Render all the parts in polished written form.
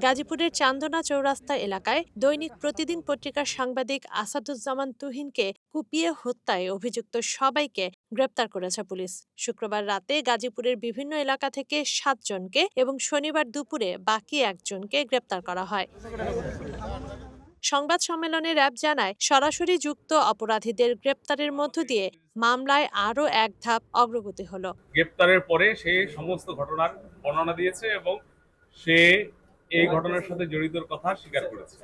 গাজীপুরের চান্দনা চৌরাস্তা এলাকায় দৈনিক প্রতিদিন পত্রিকার সাংবাদিক আসাদুজ্জামান তুহিনকে কুপিয়ে হত্যায় অভিযুক্ত সবাইকে গ্রেপ্তার করেছে পুলিশ। শুক্রবার রাতে গাজীপুরের বিভিন্ন এলাকা থেকে 7 জনকে এবং শনিবার দুপুরে বাকি একজনকে গ্রেপ্তার করা হয়। সংবাদ সম্মেলনে র্যাব জানায়, সরাসরি যুক্ত অপরাধীদের গ্রেপ্তারের মধ্য দিয়ে মামলায় আরও এক ধাপ অগ্রগতি হলো। গ্রেপ্তারের পরে সে সমস্ত ঘটনার বর্ণনা দিয়েছে এবং সে এই ঘটনার সাথে জড়িতর কথা স্বীকার করেছে।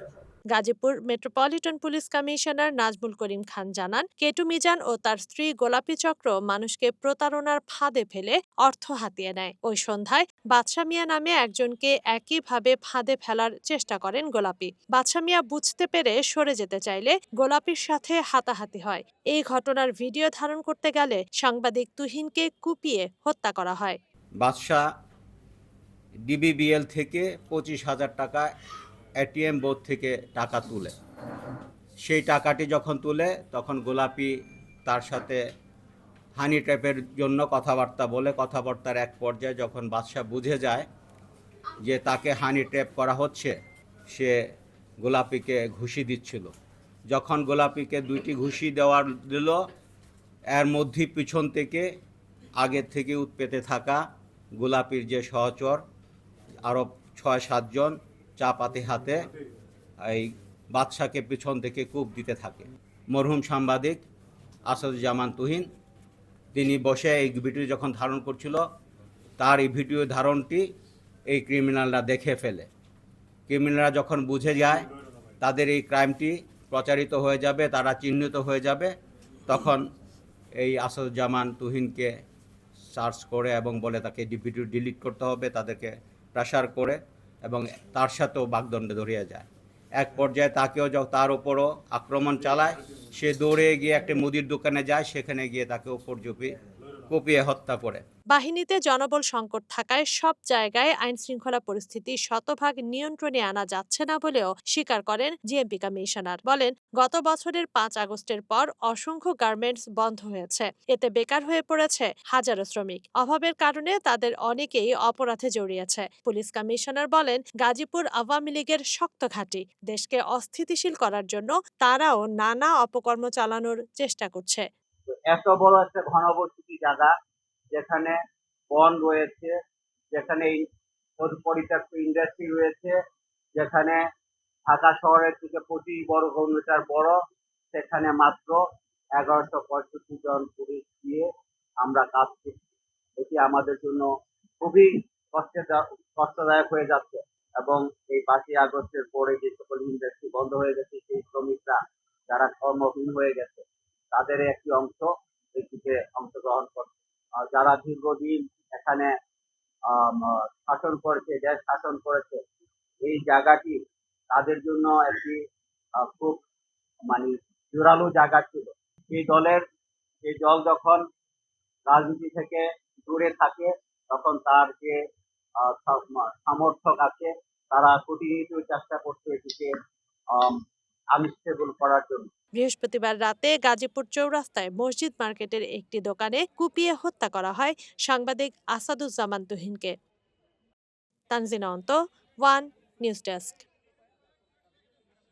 Gazipur metropolitan police commissioner Nazmul Karim Khan জানান, কেটু মিজান ও তার স্ত্রী গোলাপী চক্র মানুষকে প্রতারণার ফাঁদে ফেলে অর্থ হাতিয়ে নেয়। ওই সন্ধ্যায় বাদশা মিয়া নামে একজনকে একইভাবে ফাঁদে ফেলার চেষ্টা করেন গোলাপী। বাদশা মিয়া বুঝতে পেরে সরে যেতে চাইলে গোলাপীর সাথে হাতাহাতি হয়। এই ঘটনার ভিডিও ধারণ করতে গেলে সাংবাদিক তুহিনকে কুপিয়ে হত্যা করা হয়। বাদশা ডিবিবিএল থেকে 25,000 টাকা এটিএম বোধ থেকে টাকা তুলে, সেই টাকাটি যখন তুলে তখন গোলাপি তার সাথে হানি ট্র্যাপের জন্য কথাবার্তা বলে, কথাবার্তার এক পর্যায়ে যখন বাদশা বুঝে যায় যে তাকে হানি ট্র্যাপ করা হচ্ছে, সে গোলাপিকে ঘুষি দিচ্ছিল। যখন গোলাপিকে 2টি ঘুষি দিল, এর মধ্যেই পিছন থেকে আগের থেকে উৎপেতে থাকা গোলাপির যে সহচর আরও 6-7 জন চাপাতি হাতে এই বাদশাকে পিছন থেকে কূপ দিতে থাকে। মরহুম সাংবাদিক আসাদুজ্জামান তুহিন তিনি বসে এই ভিডিও যখন ধারণ করছিল, তার এই ভিডিও ধারণটি এই ক্রিমিনালরা দেখে ফেলে। ক্রিমিনালরা যখন বুঝে যায় তাদের এই ক্রাইমটি প্রচারিত হয়ে যাবে, তারা চিহ্নিত হয়ে যাবে, তখন এই আসাদুজ্জামান তুহিনকে সার্চ করে এবং বলে তাকে ভিডিও ডিলিট করতে হবে, তাদেরকে প্রেশার করে এবং তার সাথেও বাগদণ্ডে ধরিয়ে যায়। এক পর্যায়ে তাকেও তার উপরও আক্রমণ চালায়। সে দৌড়ে গিয়ে একটা মুদির দোকানে যায়, সেখানে গিয়ে তাকে উপর কুপিয়ে হত্যা করে। বাহিনীতে জনবল সংকট থাকায় সব জায়গায় আইন শৃঙ্খলা পরিস্থিতি শতভাগ নিয়ন্ত্রণে আনা যাচ্ছে না বলেও স্বীকার করেন জিএমপি কমিশনার। বলেন, গত বছরের 5 আগস্টের পর অসংখ্য গার্মেন্টস বন্ধ হয়েছে। এতে বেকার হয়ে পড়েছে হাজারো শ্রমিক। অভাবের কারণে তাদের অনেকেই অপরাধে জড়িয়েছে। পুলিশ কমিশনার বলেন, গাজীপুর আওয়ামী লীগের শক্ত ঘাঁটি। দেশকে অস্থিতিশীল করার জন্য তারাও নানা অপকর্ম চালানোর চেষ্টা করছে। এত বড় একটা ঘনবসতি জায়গা, যেখানে বন রয়েছে, যেখানে পরিত্যক্ত ইন্ডাস্ট্রি রয়েছে, যেখানে ঢাকা শহরের থেকে 25 বর্গ কিলোমিটার বড়, সেখানে মাত্র 1165 জন পুলিশ দিয়ে আমরা কাজ করছি। এটি আমাদের জন্য খুবই কষ্টদায়ক হয়ে যাচ্ছে এবং এই 5ই আগস্টের পরে যে সকল ইন্ডাস্ট্রি বন্ধ হয়ে গেছে, সেই শ্রমিকরা যারা কর্মহীন হয়ে গেছে তাদের একটি অংশ এটিতে অংশগ্রহণ করছে। যারা দীর্ঘদিন এখানে শাসন করেছে, দেশ শাসন করেছে, এই জায়গাটি তাদের জন্য একটি খুব মানে জোরালো জায়গা ছিল। সেই দল যখন রাজনীতি থেকে দূরে থাকে, তখন তার যে সমর্থক আছে তারা প্রতিনিয়ত চেষ্টা করছে এটিকে আনস্টেবল করার জন্য। বৃহস্পতিবার রাতে গাজীপুর চৌরাস্তায় মসজিদ মার্কেটের একটি দোকানে কুপিয়ে হত্যা করা হয় সাংবাদিক আসাদুজ্জামান তুহিনকে। তানজিনা অন্ত, ওয়ান নিউজ ডেস্ক।